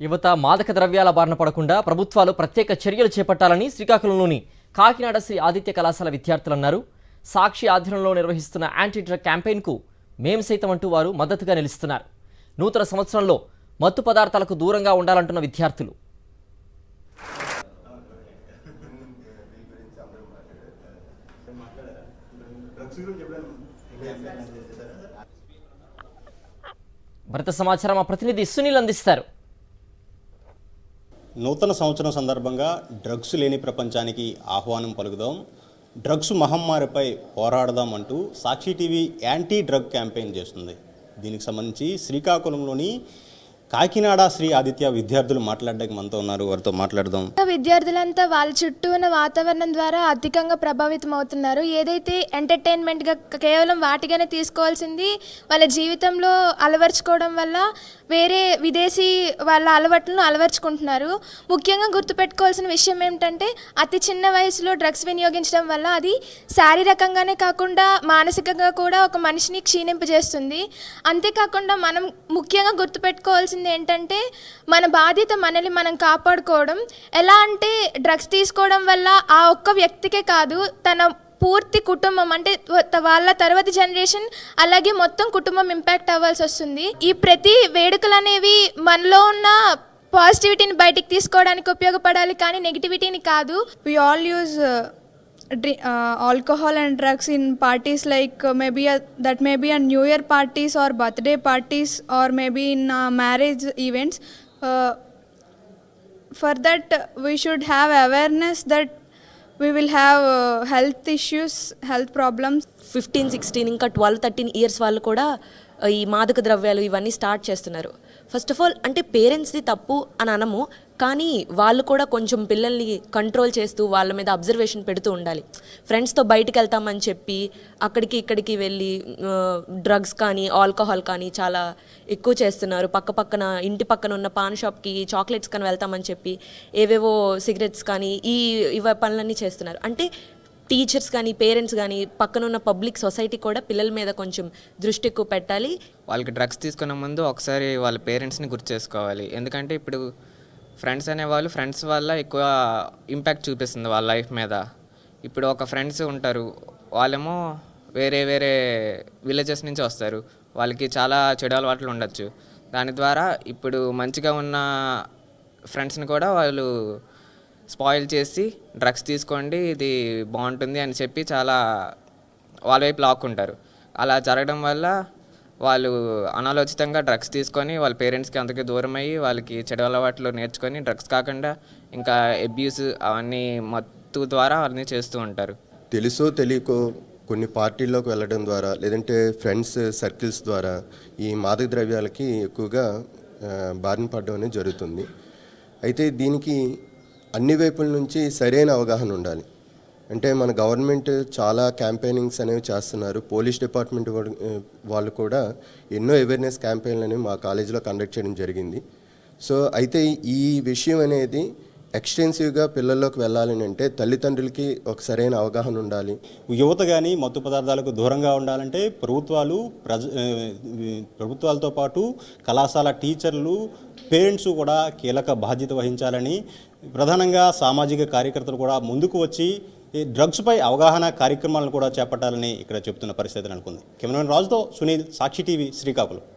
యువత మాదక ద్రవ్యాల బారిన పడకుండా ప్రభుత్వాలు ప్రత్యేక చర్యలు చేపట్టాలని శ్రీకాకుళంలోని కాకినాడ శ్రీ ఆదిత్య కళాశాల విద్యార్థులు అన్నారు. సాక్షి ఆధ్వర్యంలో నిర్వహిస్తున్న యాంటీ డ్రగ్ క్యాంపెయిన్కు మేం సైతం అంటూ వారు మద్దతుగా నిలుస్తున్నారు. నూతన సంవత్సరంలో మత్తు పదార్థాలకు దూరంగా ఉండాలంటున్న విద్యార్థులు భరత సమాచారం మా ప్రతినిధి సునీల్ అందిస్తారు. నూతన సంవత్సరం సందర్భంగా డ్రగ్స్ లేని ప్రపంచానికి ఆహ్వానం పలుకుదాం, డ్రగ్స్ మహమ్మారిపై పోరాడదాం అంటూ సాక్షి టీవీ యాంటీ డ్రగ్ క్యాంపెయిన్ చేస్తుంది. దీనికి సంబంధించి శ్రీకాకుళంలోని కాకినాడ శ్రీ ఆదిత్య విద్యార్థులు మాట్లాడడానికి మనతో ఉన్నారు. వారితో మాట్లాడదాం. విద్యార్థులంతా వాళ్ళ చుట్టూ ఉన్న వాతావరణం ద్వారా అధికంగా ప్రభావితం అవుతున్నారు. ఏదైతే ఎంటర్టైన్మెంట్గా కేవలం వాటిగానే తీసుకోవాల్సింది వాళ్ళ జీవితంలో అలవర్చుకోవడం వల్ల వేరే విదేశీ వాళ్ళ అలవాట్లను అలవర్చుకుంటున్నారు. ముఖ్యంగా గుర్తుపెట్టుకోవాల్సిన విషయం ఏమిటంటే అతి చిన్న వయసులో డ్రగ్స్ వినియోగించడం వల్ల అది శారీరకంగానే కాకుండా మానసికంగా కూడా ఒక మనిషిని క్షీణింపజేస్తుంది. అంతేకాకుండా మనం ముఖ్యంగా గుర్తుపెట్టుకోవాల్సింది ఏంటంటే మన బాధ్యత మనల్ని మనం కాపాడుకోవడం. ఎలా అంటే డ్రగ్స్ తీసుకోవడం వల్ల ఆ ఒక్క వ్యక్తికే కాదు, తన పూర్తి కుటుంబం అంటే వాళ్ళ తర్వాత జనరేషన్ అలాగే మొత్తం కుటుంబం ఇంపాక్ట్ అవ్వాల్సి వస్తుంది. ఈ ప్రతి వేడుకలు అనేవి మనలో ఉన్న పాజిటివిటీని బయటికి తీసుకోవడానికి ఉపయోగపడాలి, కానీ నెగిటివిటీని కాదు. We all use alcohol and drugs in parties like that may be a New Year parties or birthday parties or maybe in marriage events. For that we should have awareness that we will have health issues, health problems. 15, 16 ఇంకా 12, 13 years వాళ్ళు కూడా ఈ మాదక ద్రవ్యాలు ఇవన్నీ start చేస్తున్నారు. First of all అంటే పేరెంట్స్ది తప్పు అని అనము, కానీ వాళ్ళు కూడా కొంచెం పిల్లల్ని కంట్రోల్ చేస్తూ వాళ్ళ మీద అబ్జర్వేషన్ పెడుతూ ఉండాలి. ఫ్రెండ్స్తో బయటికి వెళ్తామని చెప్పి అక్కడికి ఇక్కడికి వెళ్ళి డ్రగ్స్ కానీ ఆల్కహాల్ కానీ చాలా ఎక్కువ చేస్తున్నారు. ఇంటి పక్కన ఉన్న పాన్ షాప్కి చాక్లెట్స్ కానీ వెళ్తామని చెప్పి ఏవేవో సిగరెట్స్ కానీ ఇవ పనులన్నీ చేస్తున్నారు. అంటే టీచర్స్ కానీ పేరెంట్స్ కానీ పక్కన ఉన్న పబ్లిక్ సొసైటీ కూడా పిల్లల మీద కొంచెం దృష్టి ఎక్కువ పెట్టాలి. వాళ్ళకి డ్రగ్స్ తీసుకునే ముందు ఒకసారి వాళ్ళ పేరెంట్స్ని గుర్తు చేసుకోవాలి. ఎందుకంటే ఇప్పుడు ఫ్రెండ్స్ అనేవాళ్ళు ఫ్రెండ్స్ వల్ల ఎక్కువ ఇంపాక్ట్ చూపిస్తుంది వాళ్ళ లైఫ్ మీద. ఇప్పుడు ఒక ఫ్రెండ్స్ ఉంటారు, వాళ్ళేమో వేరే వేరే విలేజెస్ నుంచి వస్తారు, వాళ్ళకి చాలా చెడు అలవాట్లు ఉండొచ్చు. దాని ద్వారా ఇప్పుడు మంచిగా ఉన్న ఫ్రెండ్స్ని కూడా వాళ్ళు స్పాయిల్ చేసి డ్రగ్స్ తీసుకోండి ఇది బాగుంటుంది అని చెప్పి చాలా వాళ్ళ వైపు లాక్కుంటారు. అలా జరగడం వల్ల వాళ్ళు అనాలోచితంగా డ్రగ్స్ తీసుకొని వాళ్ళ పేరెంట్స్కి అంతకే దూరం అయ్యి వాళ్ళకి చెడు అలవాట్లు నేర్చుకొని డ్రగ్స్ కాకుండా ఇంకా అబ్యూస్ అవన్నీ మత్తు ద్వారా అవన్నీ చేస్తూ ఉంటారు. తెలుసో తెలియకో కొన్ని పార్టీల్లోకి వెళ్ళడం ద్వారా లేదంటే ఫ్రెండ్స్ సర్కిల్స్ ద్వారా ఈ మాదక ద్రవ్యాలకి ఎక్కువగా బారిన పడడం అనేది జరుగుతుంది. అయితే దీనికి అన్ని వైపుల నుంచి సరైన అవగాహన ఉండాలి. అంటే మన గవర్నమెంట్ చాలా క్యాంపెయినింగ్స్ అనేవి చేస్తున్నారు. పోలీస్ డిపార్ట్మెంట్ వాళ్ళు కూడా ఎన్నో అవేర్నెస్ క్యాంపెయిన్లు అనేవి మా కాలేజీలో కండక్ట్ చేయడం జరిగింది. సో అయితే ఈ విషయం అనేది ఎక్స్టెన్సివ్గా పిల్లల్లోకి వెళ్ళాలని అంటే తల్లిదండ్రులకి ఒక సరైన అవగాహన ఉండాలి. యువత కానీ మత్తు పదార్థాలకు దూరంగా ఉండాలంటే ప్రభుత్వాలతో పాటు కళాశాల టీచర్లు, పేరెంట్స్ కూడా కీలక బాధ్యత వహించాలని, ప్రధానంగా సామాజిక కార్యకర్తలు కూడా ముందుకు వచ్చి డ్రగ్స్పై అవగాహన కార్యక్రమాలను కూడా చేపట్టాలని ఇక్కడ చెప్తున్న పరిస్థితి అనుకుంది. కెమెరామెన్ రాజుతో సునీల్, సాక్షి టీవీ, శ్రీకాకుళం.